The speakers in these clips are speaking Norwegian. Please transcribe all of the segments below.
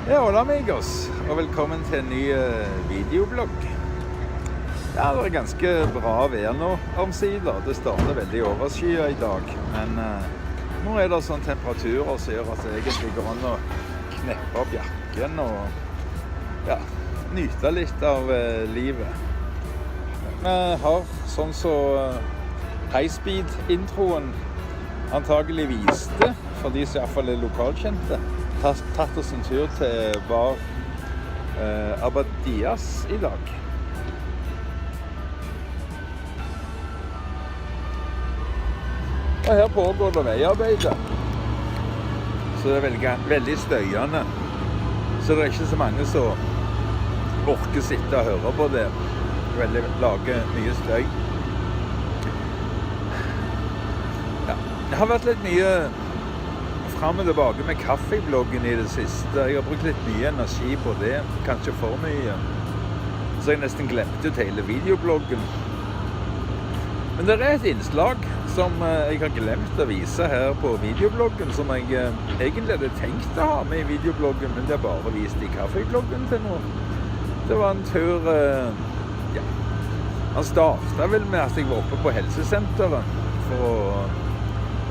Ja, hola amigos, og velkommen til en ny videoblogg. Ja, det er ganske bra vær nå omsider. Det starter veldig overskyet i dag, men nå er det sånn temperaturer som gjør at det egentlig går an å kneppe opp jakken og ja, nyte litt av livet. Vi har sånn så high-speed-introen antagelig viste, for de som i hvert fall er lokalkjente, tatt oss en tur til bar Arilds i dag. Og her pågår det veiarbeidet, så det er veldig støyende. Så det er ikke så mange som orker sitte og høre på det. Det lager mye støy. Ja, det har vært litt mye frem og tilbake med Kaffebloggen i det siste. Jeg har brukt litt mye energi på det, kanskje for mye. Så jeg nesten glemte ut hele videobloggen. Men det er et innslag som jeg har glemt å vise her på videobloggen, som jeg egentlig hadde tenkt å ha med i videobloggen, men det er bare vist i Kaffebloggen til nå. Det var en tur, ja. Han startet vel med at jeg var oppe på helsesenteret for å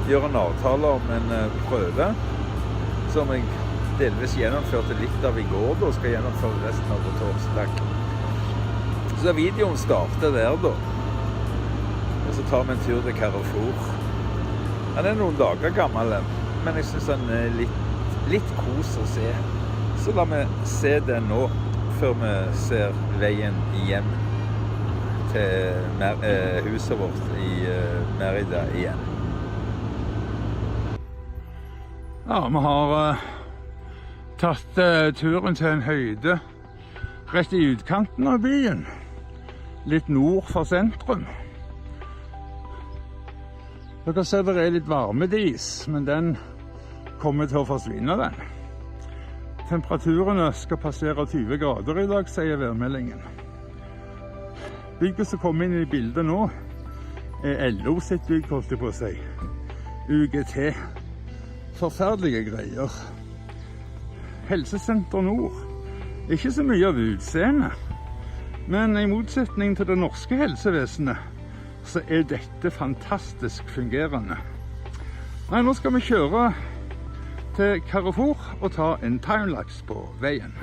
gjøre en avtale om en prøve som jeg delvis gjennomførte litt av i går, og skal gjennomføre resten av på torsdag. Så videoen starter der da. Og så tar vi en tur til Carrefour. Han er noen dager gammel, men jeg synes han er litt kos å se. Så la vi se den nå, før vi ser veien hjem til huset vårt i Mérida igjen. Ja, vi har tatt turen til en høyde rett i utkanten av byen, litt nord for sentrum. Dere ser det er litt varmedis, men den kommer til å forsvinne, den. Temperaturene skal passere 20 grader i dag, sier værmeldingen. Bygget som kommer inn i bildet nå er LO sitt bygg, holdt jeg på å si. UGT. Forferdelige greier. Helsesenter Nord. Ikke så mye av utseende, men i motsetning til det norske helsevesenet, så er dette fantastisk fungerende. Nei, nå skal vi kjøre til Carrefour og ta en timelapse på veien.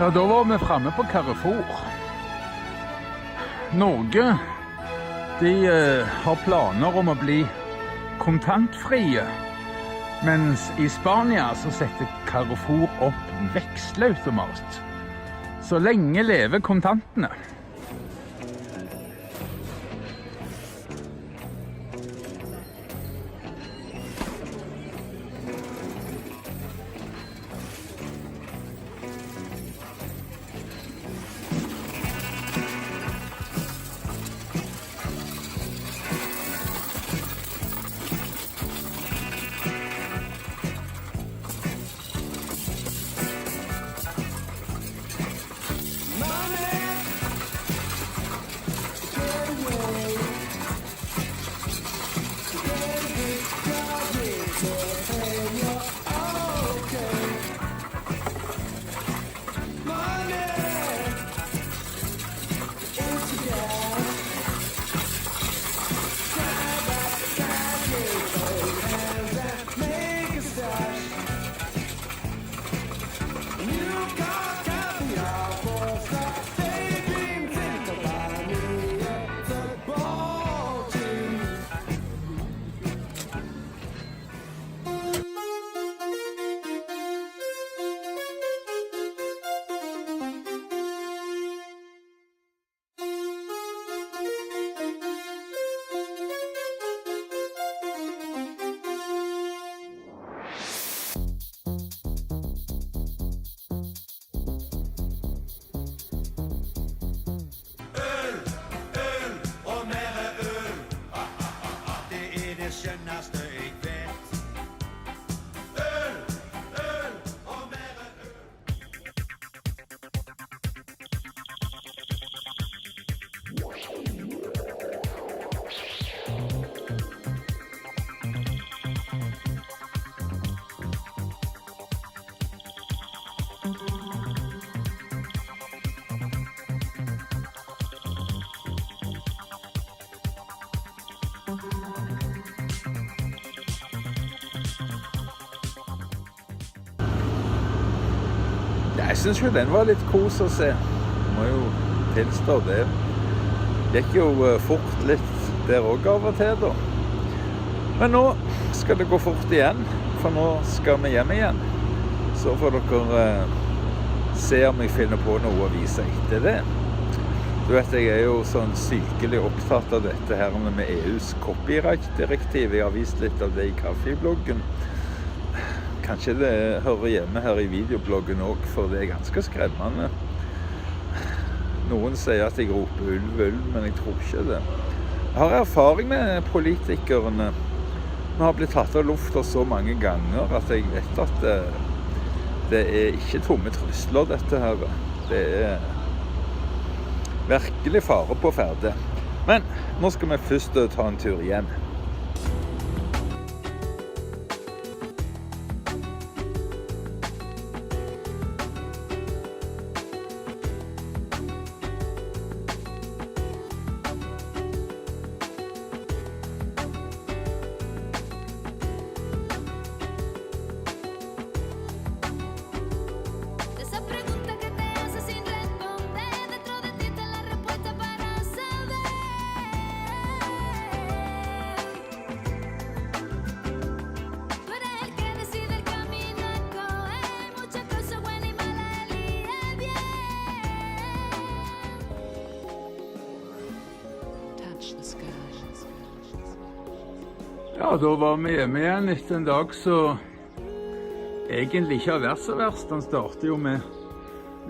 Ja, da var vi fremme på Carrefour. Norge, de har planer om å bli kontantfrie, mens i Spania så setter Carrefour opp vekselautomat. Så lenge lever kontantene. Jeg synes jo den var litt kos å se. Må jo tilstå det. Det gikk jo fort litt der også av og til da. Men nå skal det gå fort igjen, for nå skal vi hjem igjen. Så får dere se om jeg finner på noe å vise etter det. Du vet, jeg er jo sånn sykelig opptatt av dette her med EUs copyright-direktiv. Jeg har vist litt av det i Kaffebloggen. Kanskje det hører hjemme her i videobloggen også, for det er ganske skremmende. Noen sier at jeg roper ulv, ulv, men jeg tror ikke det. Jeg har erfaring med politikerne. Vi har blitt tatt av lufta så mange ganger at jeg vet at det er ikke tomme trusler dette her. Det er virkelig fare på ferde. Men nå skal vi først ta en tur hjem. Ja, da var vi hjemme igjen etter en dag så egentlig ikke har vært så verst. Den starter jo med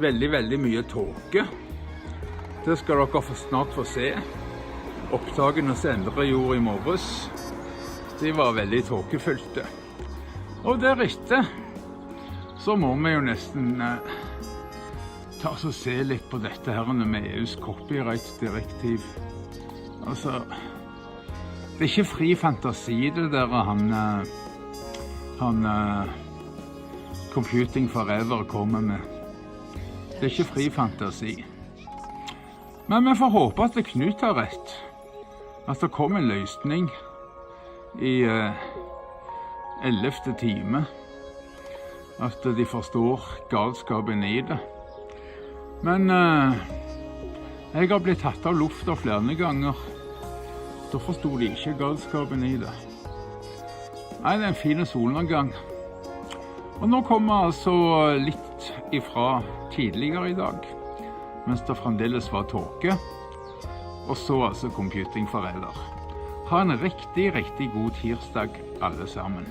veldig mye tåke. Det skal dere snart få se. Opptakene Endre gjorde i morges, de var veldig tåkefylte. Og deretter så må vi jo nesten ta oss og se litt på dette her med EUs copyright-direktiv. Altså, det er ikke fri fantasi det der han Computing Forever kommer med. Det er ikke fri fantasi. Men vi får håpe at Knut har rett. At det kommer en løsning i 11. time. At de forstår galskapen i det. Men jeg har blitt tatt av lufta flere ganger. Da forstod de ikke galskapen i det. Nei, det er en fin solnedgang. Og nå kommer altså litt ifra tidligere i dag, mens det fremdeles var tåke. Og så altså Computing Forever. Ha en riktig god tirsdag alle sammen.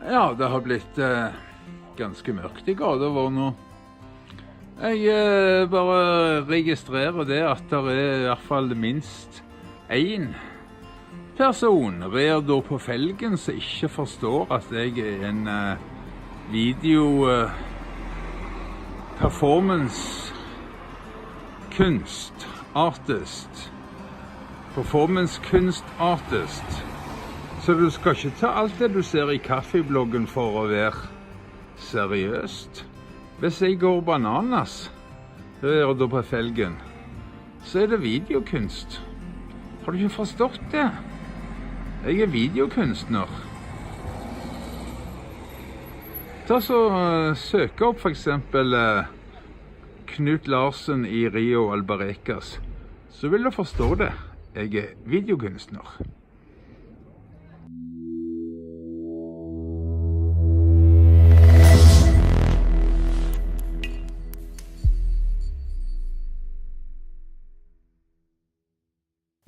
Ja, det har blitt ganske mørkt i gater nå. Jeg bare registrerer det at det er i hvert fall minst en person da på felgen som ikke forstår at jeg er en video performance kunst artist. performancekunst artist. Så du skal ikke ta alt det du ser i kaffebloggen for å være seriøst. Hvis jeg går bananas, det er da på felgen, så er det videokunst. Har du ikke forstått det? Jeg er videokunstner. Ta så søk opp for eksempel Knut Larsen i Rio Albarecas, så vil du forstå det. Jeg er videokunstner.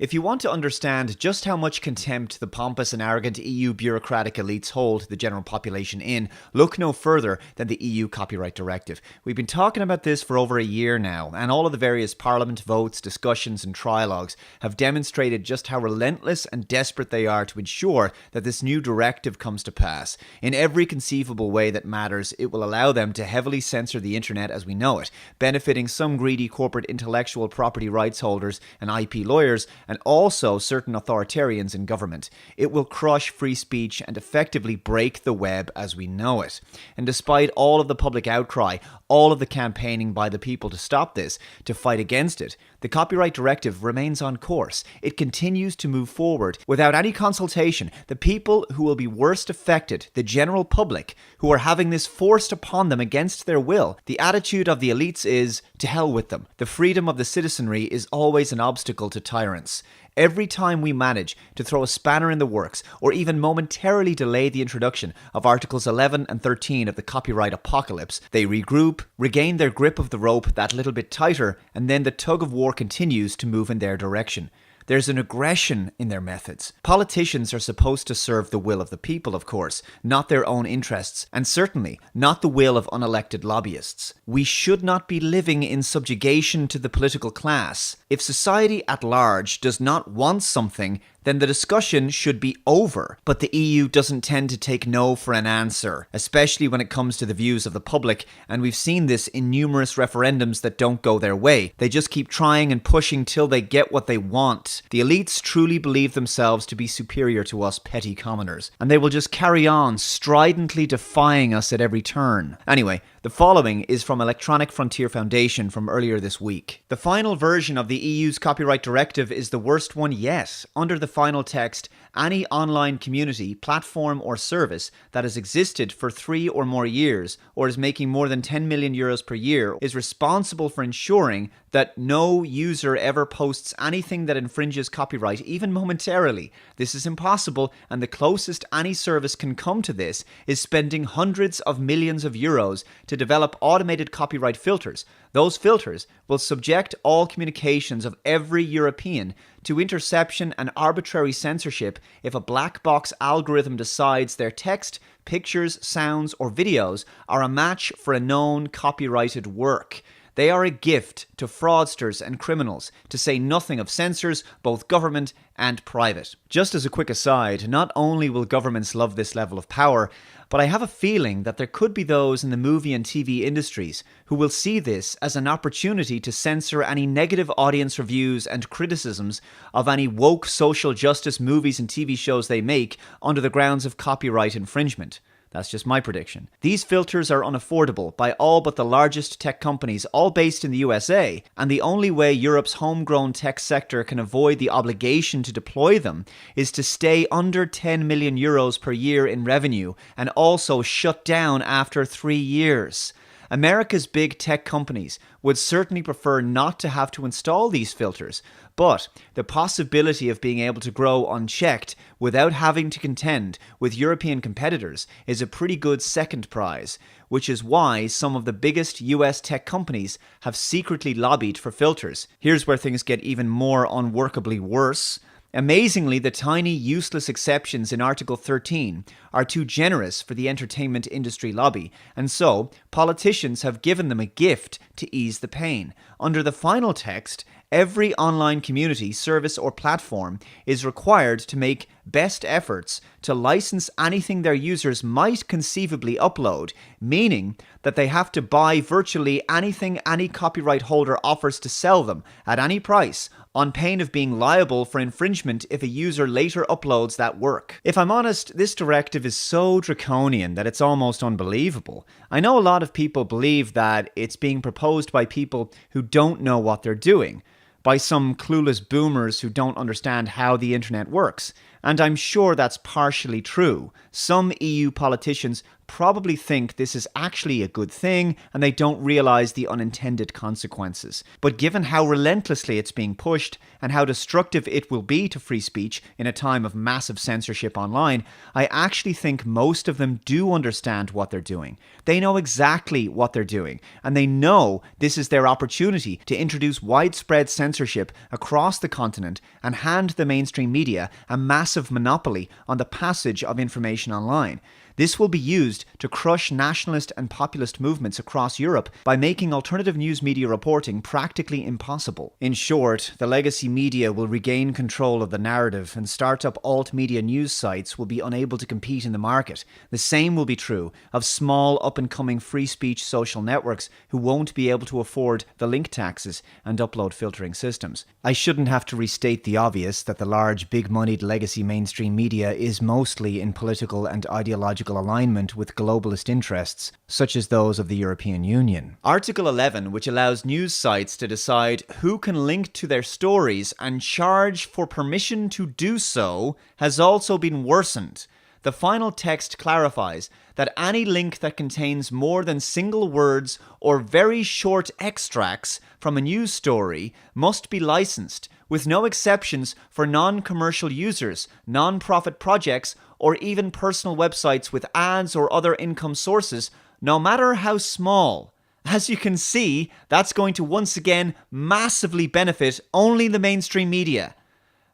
If you want to understand just how much contempt the pompous and arrogant EU bureaucratic elites hold the general population in, look no further than the EU Copyright Directive. We've been talking about this for over a year now, and all of the various parliament votes, discussions and trilogues have demonstrated just how relentless and desperate they are to ensure that this new directive comes to pass. In every conceivable way that matters, it will allow them to heavily censor the internet as we know it, benefiting some greedy corporate intellectual property rights holders and IP lawyers, and also certain authoritarians in government. It will crush free speech and effectively break the web as we know it. And despite all of the public outcry, all of the campaigning by the people to stop this, to fight against it, the Copyright Directive remains on course. It continues to move forward without any consultation. The people who will be worst affected, the general public, who are having this forced upon them against their will. The attitude of the elites is, to hell with them. The freedom of the citizenry is always an obstacle to tyrants. Every time we manage to throw a spanner in the works, or even momentarily delay the introduction of Articles 11 and 13 of the copyright apocalypse, they regroup, regain their grip of the rope that little bit tighter, and then the tug of war continues to move in their direction. There's an aggression in their methods. Politicians are supposed to serve the will of the people, of course, not their own interests, and certainly not the will of unelected lobbyists. We should not be living in subjugation to the political class. If society at large does not want something, then the discussion should be over. But the EU doesn't tend to take no for an answer, especially when it comes to the views of the public, and we've seen this in numerous referendums that don't go their way. They just keep trying and pushing till they get what they want. The elites truly believe themselves to be superior to us petty commoners, and they will just carry on, stridently defying us at every turn. Anyway, the following is from Electronic Frontier Foundation from earlier this week. The final version of the EU's copyright directive is the worst one yet. Under the final text, any online community, platform or service that has existed for 3 or more years or is making more than 10 million euros per year is responsible for ensuring that no user ever posts anything that infringes copyright, even momentarily. This is impossible, and the closest any service can come to this is spending hundreds of millions of euros to develop automated copyright filters. Those filters will subject all communications of every European to interception and arbitrary censorship if a black box algorithm decides their text, pictures, sounds, or videos are a match for a known copyrighted work. They are a gift to fraudsters and criminals, to say nothing of censors, both government and private. Just as a quick aside, not only will governments love this level of power, but I have a feeling that there could be those in the movie and TV industries who will see this as an opportunity to censor any negative audience reviews and criticisms of any woke social justice movies and TV shows they make under the grounds of copyright infringement. That's just my prediction. These filters are unaffordable by all but the largest tech companies, all based in the USA, and the only way Europe's homegrown tech sector can avoid the obligation to deploy them is to stay under 10 million euros per year in revenue and also shut down after 3 years. America's big tech companies would certainly prefer not to have to install these filters, but the possibility of being able to grow unchecked without having to contend with European competitors is a pretty good second prize, which is why some of the biggest US tech companies have secretly lobbied for filters. Here's where things get even more unworkably worse. Amazingly, the tiny, useless exceptions in Article 13 are too generous for the entertainment industry lobby, and so politicians have given them a gift to ease the pain. Under the final text, Every online community, service, or platform is required to make best efforts to license anything their users might conceivably upload, meaning that they have to buy virtually anything any copyright holder offers to sell them at any price, on pain of being liable for infringement if a user later uploads that work. If I'm honest, this directive is so draconian that it's almost unbelievable. I know a lot of people believe that it's being proposed by people who don't know what they're doing, by some clueless boomers who don't understand how the internet works. And I'm sure that's partially true. Some EU politicians probably think this is actually a good thing and they don't realize the unintended consequences. But given how relentlessly it's being pushed and how destructive it will be to free speech in a time of massive censorship online, I actually think most of them do understand what they're doing. They know exactly what they're doing, and they know this is their opportunity to introduce widespread censorship across the continent and hand the mainstream media a massive monopoly on the passage of information online. This will be used to crush nationalist and populist movements across Europe by making alternative news media reporting practically impossible. In short, the legacy media will regain control of the narrative and start-up alt-media news sites will be unable to compete in the market. The same will be true of small up-and-coming free speech social networks who won't be able to afford the link taxes and upload filtering systems. I shouldn't have to restate the obvious that the large, big-moneyed legacy mainstream media is mostly in political and ideological alignment with globalist interests, such as those of the European Union. Article 11, which allows news sites to decide who can link to their stories and charge for permission to do so, has also been worsened. The final text clarifies that any link that contains more than single words or very short extracts from a news story must be licensed, with no exceptions for non-commercial users, non-profit projects, or even personal websites with ads or other income sources, no matter how small. As you can see, that's going to once again massively benefit only the mainstream media.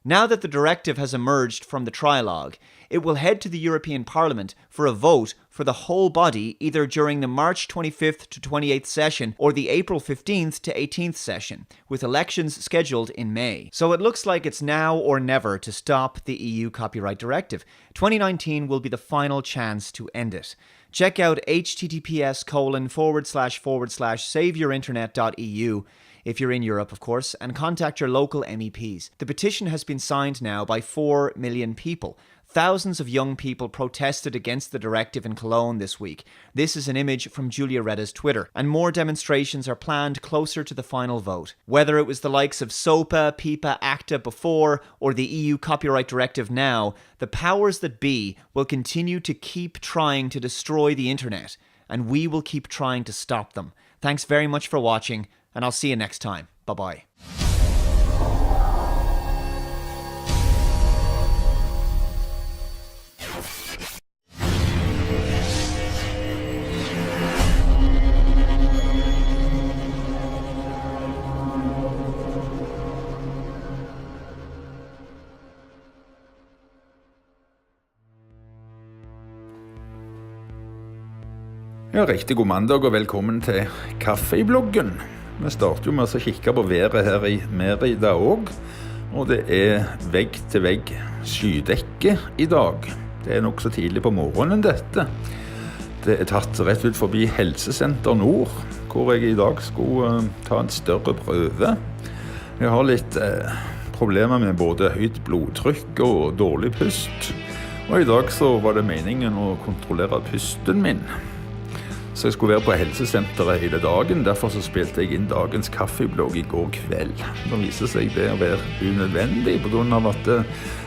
Now that the directive has emerged from the trilogue, it will head to the European Parliament for a vote for the whole body either during the March 25th to 28th session or the April 15th to 18th session, with elections scheduled in May. So it looks like it's now or never to stop the EU copyright directive. 2019 will be the final chance to end it. Check out https://saveyourinternet.eu if you're in Europe, of course, and contact your local MEPs. The petition has been signed now by 4 million people. Thousands of young people protested against the directive in Cologne this week. This is an image from Julia Reda's Twitter, and more demonstrations are planned closer to the final vote. Whether it was the likes of SOPA, PIPA, ACTA before, or the EU copyright directive now, the powers that be will continue to keep trying to destroy the internet, and we will keep trying to stop them. Thanks very much for watching, and I'll see you next time. Bye-bye. Ja, riktig god mandag og velkommen til Kaffebloggen. Vi starter jo med å kikke på været her i Mérida også, og det vegg-til-vegg skydekke i dag. Det nok så tidlig på morgenen dette. Det tatt rett ut forbi Helsesenter Nord, hvor jeg i dag skulle ta en større prøve. Jeg har litt problemer med både høyt blodtrykk og dårlig pust, og i dag så var det meningen å kontrollere pusten min. Så jeg skulle være på helsesenteret hele dagen, derfor så spilte jeg inn dagens kaffeblogg i går kveld. Da viser seg det å være unødvendig, på grunn av at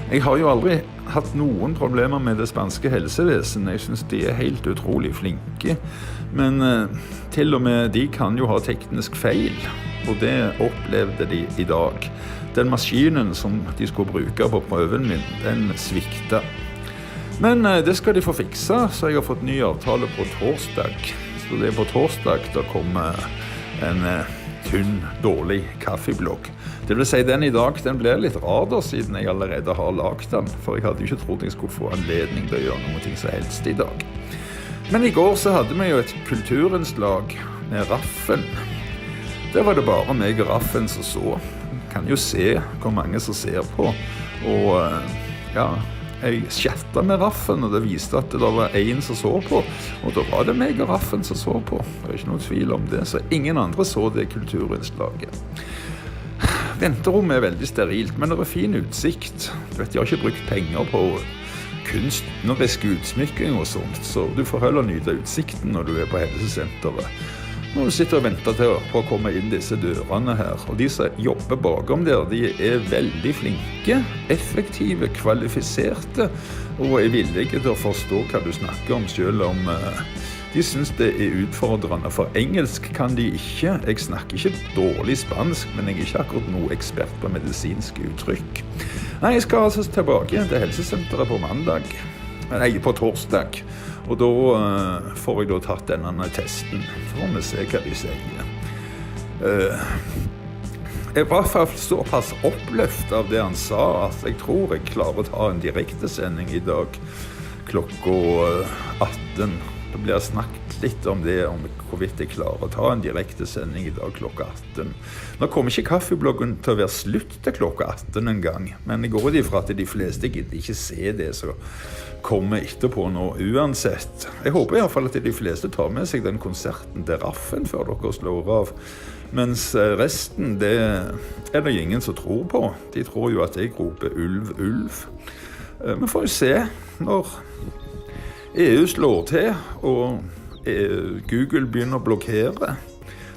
jeg har jo aldri hatt noen problemer med det spanske helsevesenet. Jeg synes de helt utrolig flinke, men til og med de kan jo ha teknisk feil, og det opplevde de i dag. Den maskinen som de skulle bruke på prøven min, den svikta. Men det skal de få fiksa, så jeg har fått ny avtale på torsdag. Så det på torsdag da kommer en tynn, dårlig kaffeblogg. Det vil si, den i dag, den blir litt rar da, siden jeg allerede har lagt den. For jeg hadde jo ikke trodd jeg skulle få anledning til å gjøre noe som helst i dag. Men i går så hadde vi jo et kulturinnslag med Raffen. Der var det bare meg og Raffen som så. kan jo se hvor mange som ser på, og ja, jeg chatta med Raffen, og det viste at det var en som så på, og da var det meg og Raffen som så på. Det er ikke noen tvil om det, så ingen andre så det kulturinnslaget. Venterommet er veldig sterilt, men det er fin utsikt. Du vet, jeg har ikke brukt penger på kunstnerisk utsmykking og sånt, så du får heller nyte utsikten når du er på helsesenteret. Når du sitter og venter på å komme inn disse dørene her, og de som jobber bakom der, de er veldig flinke, effektive, kvalifiserte, og er villige til å forstå hva du snakker om, selv om de synes det er utfordrende. For engelsk kan de ikke. Jeg snakker ikke dårlig spansk, men jeg er ikke akkurat noe ekspert på medisinske uttrykk. Nei, jeg skal altså tilbake til helsesenteret på torsdag. Og da får jeg da tatt denne testen, for å se hva de sier. Jeg var i hvert fall såpass oppløft av det han sa, at jeg tror jeg klarer å ta en direktesending i dag klokka 18. Det blir snakket litt om det, om hvorvidt jeg klarer å ta en direktesending i dag klokka 18. Nå kommer ikke kaffebloggen til å være slutt til klokka 18 en gang, men jeg går ifra at de fleste gidder ikke se det, så kommer etterpå nå uansett. Jeg håper i hvert fall at de fleste tar med seg den konserten til Raffen før dere slår av, mens resten, det er det ingen som tror på. De tror jo at jeg roper ulv, ulv. Men får jo se når EU slår til, og Google begynner å blokkere.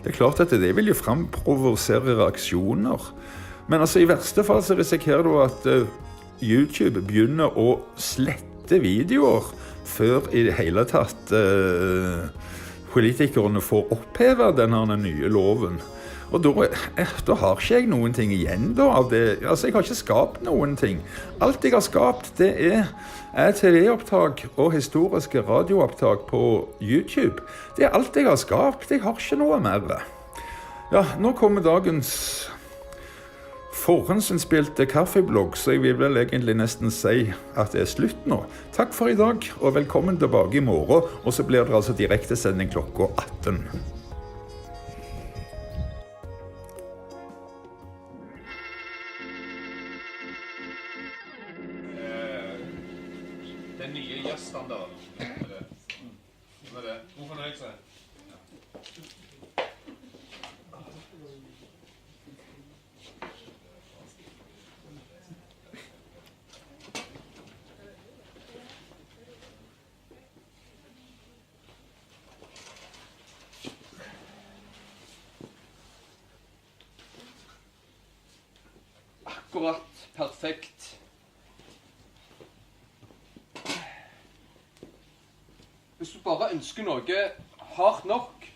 Det er klart at det vil jo framprovosere reaksjoner. Men altså i verste fall så risikerer du at YouTube begynner å slette videoer før i det hele tatt politikerne får oppheve denne nye loven. Og da har ikke jeg noen ting igjen da av det. Altså, jeg har ikke skapt noen ting. Alt jeg har skapt, det er tv-opptak og historiske radioopptak på YouTube. Det er alt jeg har skapt. Jeg har ikke noe mer. Ja, nå kommer dagens forhåndsinnspilte kaffeblogg, så jeg vil vel egentlig nesten si at det er slutt nå. Takk for i dag, og velkommen tilbake i morgen, og så blir det altså direktesending klokka 18. Den nye jazzstandarden. Hva er det? God fornøyelse. Akkurat perfekt. Hvis du bare ønsker noe hardt nok,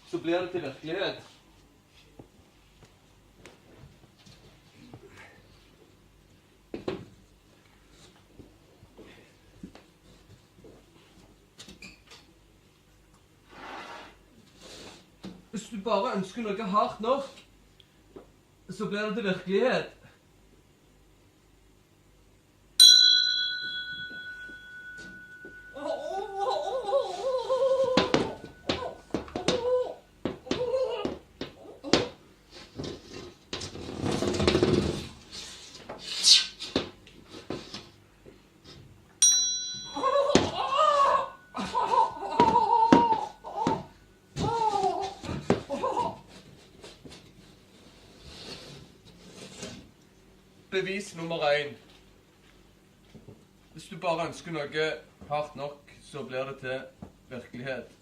så blir det til virkelighet. Hvis du bare ønsker noe hardt nok, så blir det til virkelighet. Bevis nummer 1. Hvis du bare ønsker noe hardt nok, så blir det til virkelighet.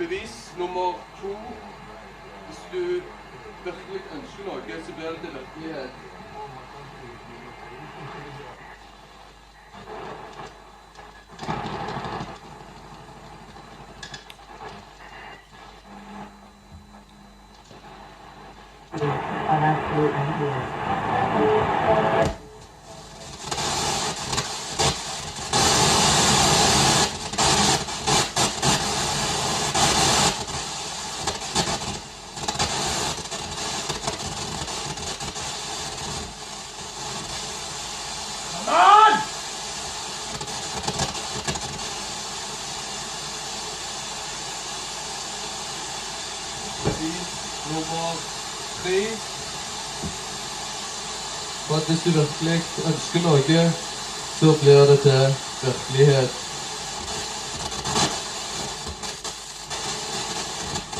Bevis nummer 2. Hvis du virkelig ønsker noe, så blir det til virkelighet. Nummer 3. For at hvis du virkelig ønsker noe, så blir det til virkelighet.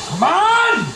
Kom an!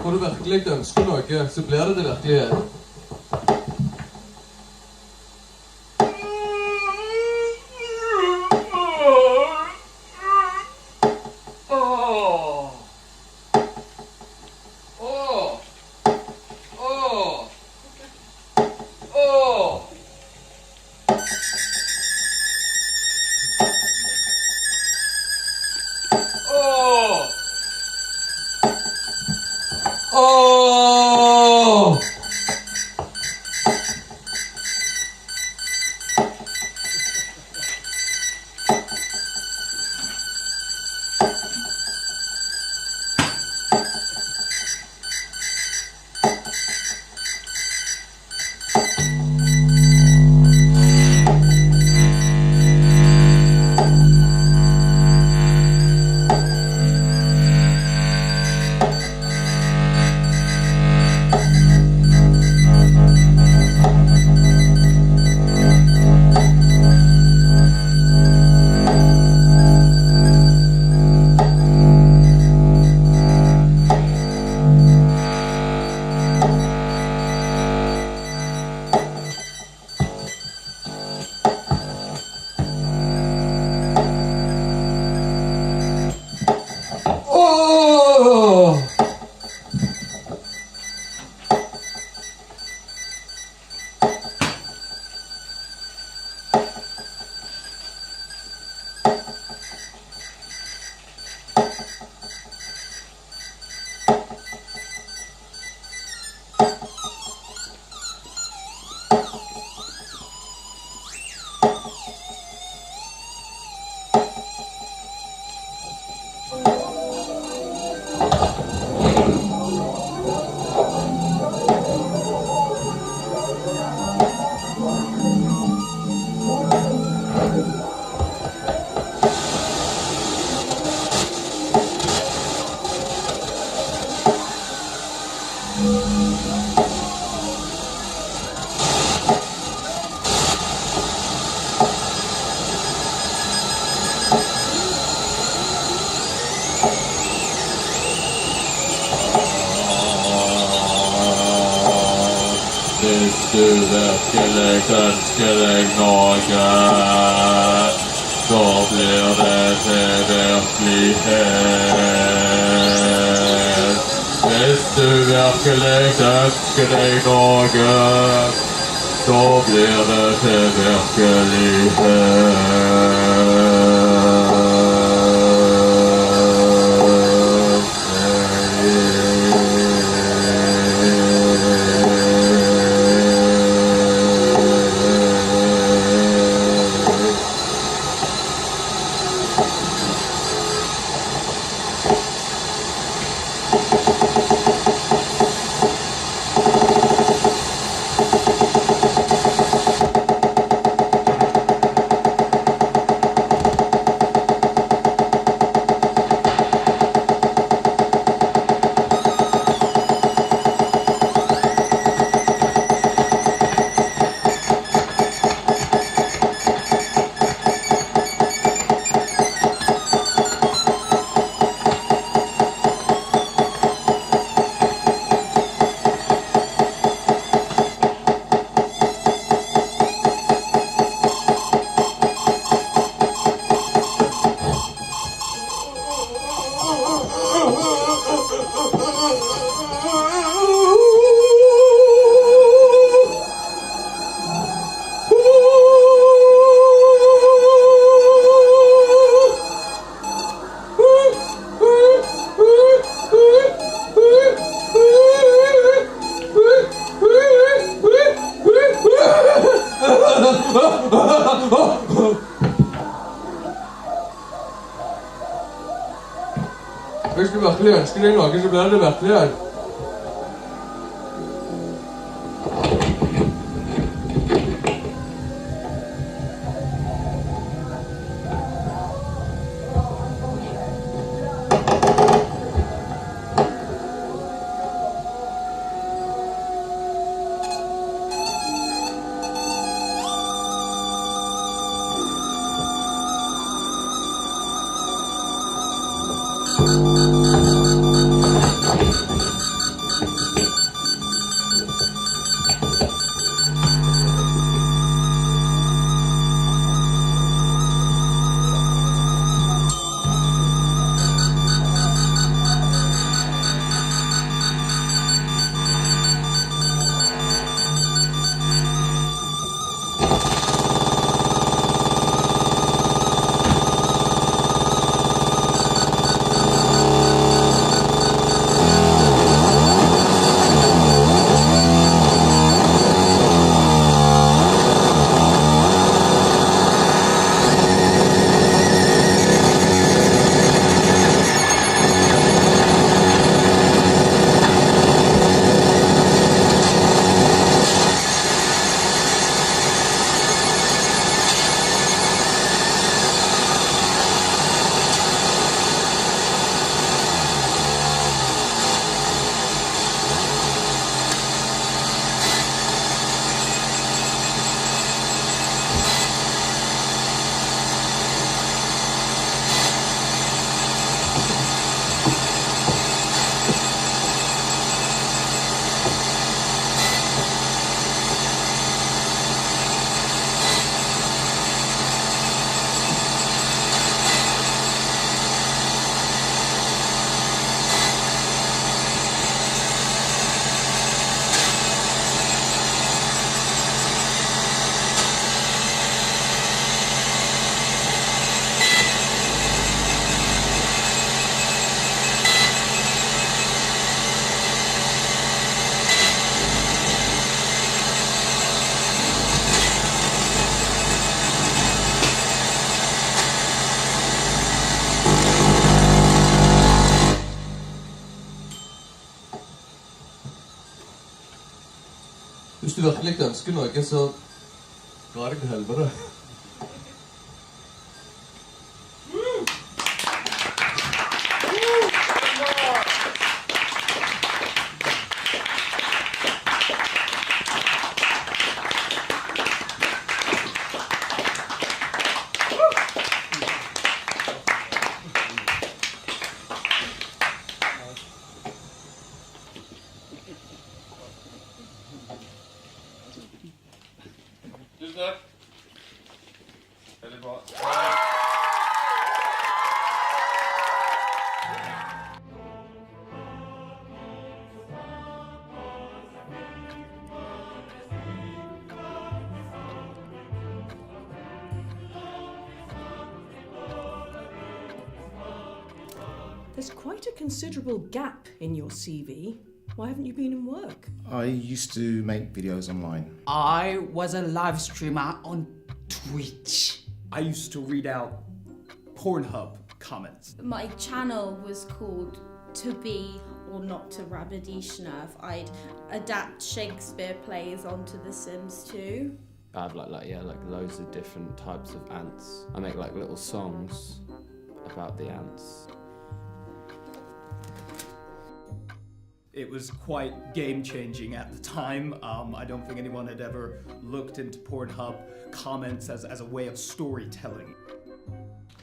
Når du virkelig ønsker noe, så blir det til virkelighet. Hvis du virkelig ønsker deg noe, så blir det til virkelighet. Hvis du virkelig ønsker deg noe, så blir det til Hvis du virkelig ønsker deg noe, så blir det virkelighet. Hvis du virkelig ønsker noe, så dra deg til helvete. Tusen takk. Veldig bra. There's quite a considerable gap in your CV. Why haven't you been in work? I used to make videos online. I was a live streamer on Twitch. I used to read out Pornhub comments. My channel was called To Be or Not to Rabadishnav. I'd adapt Shakespeare plays onto The Sims 2. I have like loads of different types of ants. I make like little songs about the ants. It was quite game-changing at the time. I don't think anyone had ever looked into Pornhub comments as a way of storytelling.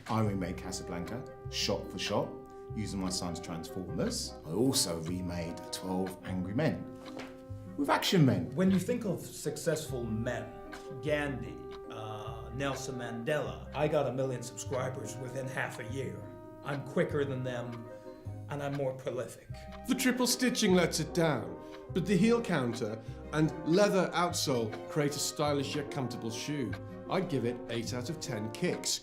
I remade Casablanca, shot for shot, using my son's Transformers. I also remade 12 Angry Men, with action men. When you think of successful men, Gandhi, Nelson Mandela, I got 1 million subscribers within half a year. I'm quicker than them, and I'm more prolific. The triple stitching lets it down, but the heel counter and leather outsole create a stylish yet comfortable shoe. I'd give it 8 out of 10 kicks.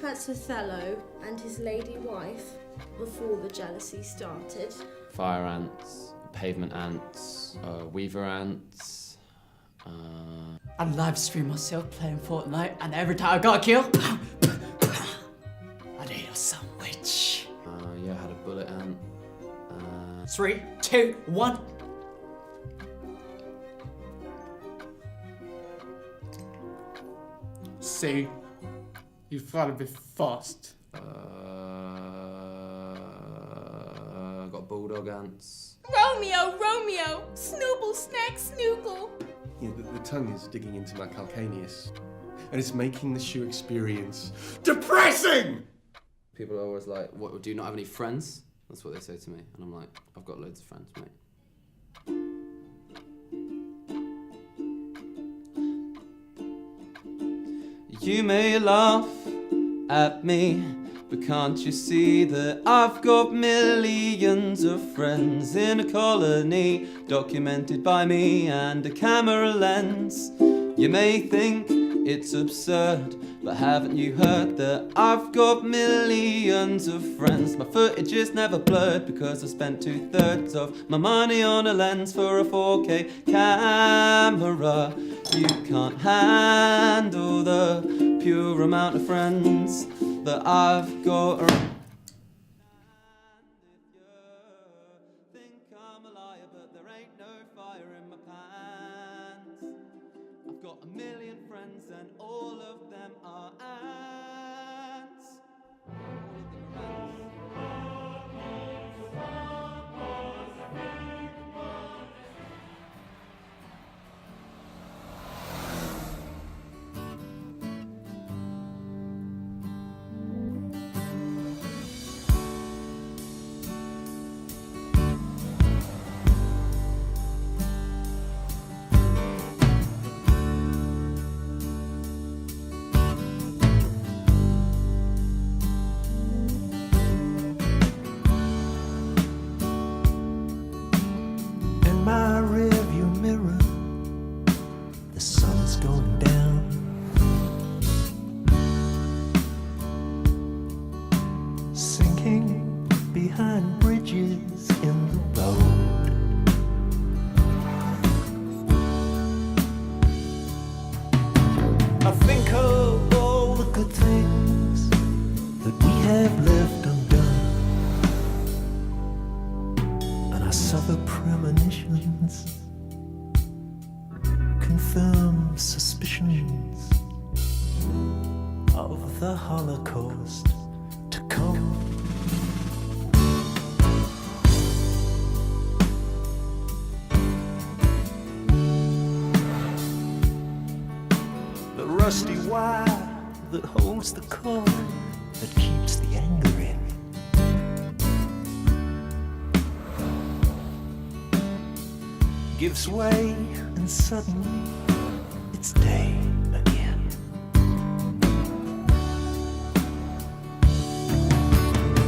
That's Othello and his lady wife before the jealousy started. Fire ants, pavement ants, weaver ants. I live stream myself playing Fortnite, and every time I got a kill, I'd eat a sandwich. Yeah, I had a bullet ant. 3, 2, 1. See, you've got to be fast. Got bulldog ants. Romeo, Romeo! Snooble, snack, snoogle! You know, the tongue is digging into my calcaneus, and it's making the shoe experience depressing! People are always like, "What? Do you not have any friends?" That's what they say to me, and I'm like, "I've got loads of friends, mate." You may laugh at me, but can't you see that I've got millions of friends in a colony, documented by me and a camera lens? You may think it's absurd, but haven't you heard that I've got millions of friends? My footage is never blurred because I spent 2/3 of my money on a lens for a 4K camera. You can't handle the pure amount of friends that I've got around. Think I'm a liar, but there ain't no fire in my pants. I've got 1 million friends and all of them are ants. My rearview mirror, the sun's going down. Sinking behind bridges in the road. I think of all the good things that we have left undone, and I suffer premonitions confirm suspicions of the Holocaust to come. The rusty wire that holds the cord that keeps the anger in. Gives way, and suddenly it's day again.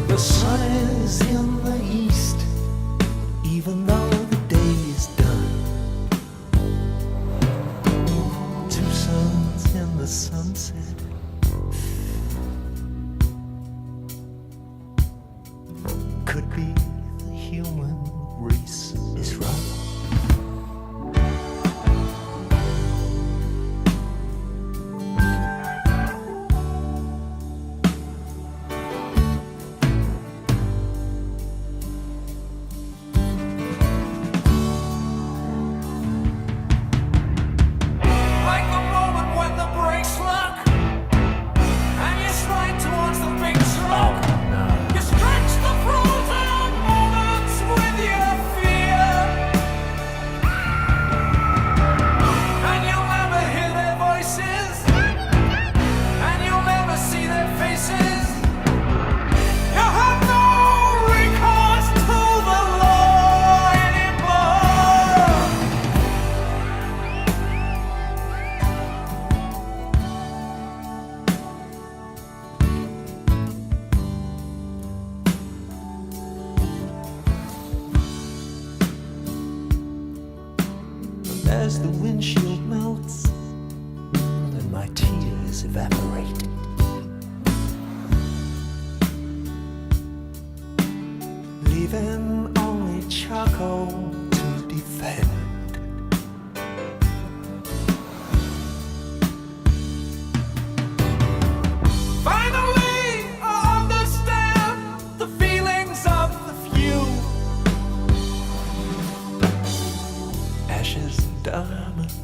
The sun is in the east, even though the day is done. Two suns in the sunset. Could be the human race is right. As the windshield melts and my tears evaporate, leaving only charcoal to defend. Finally, I understand the feelings of the few. Ashes and diamonds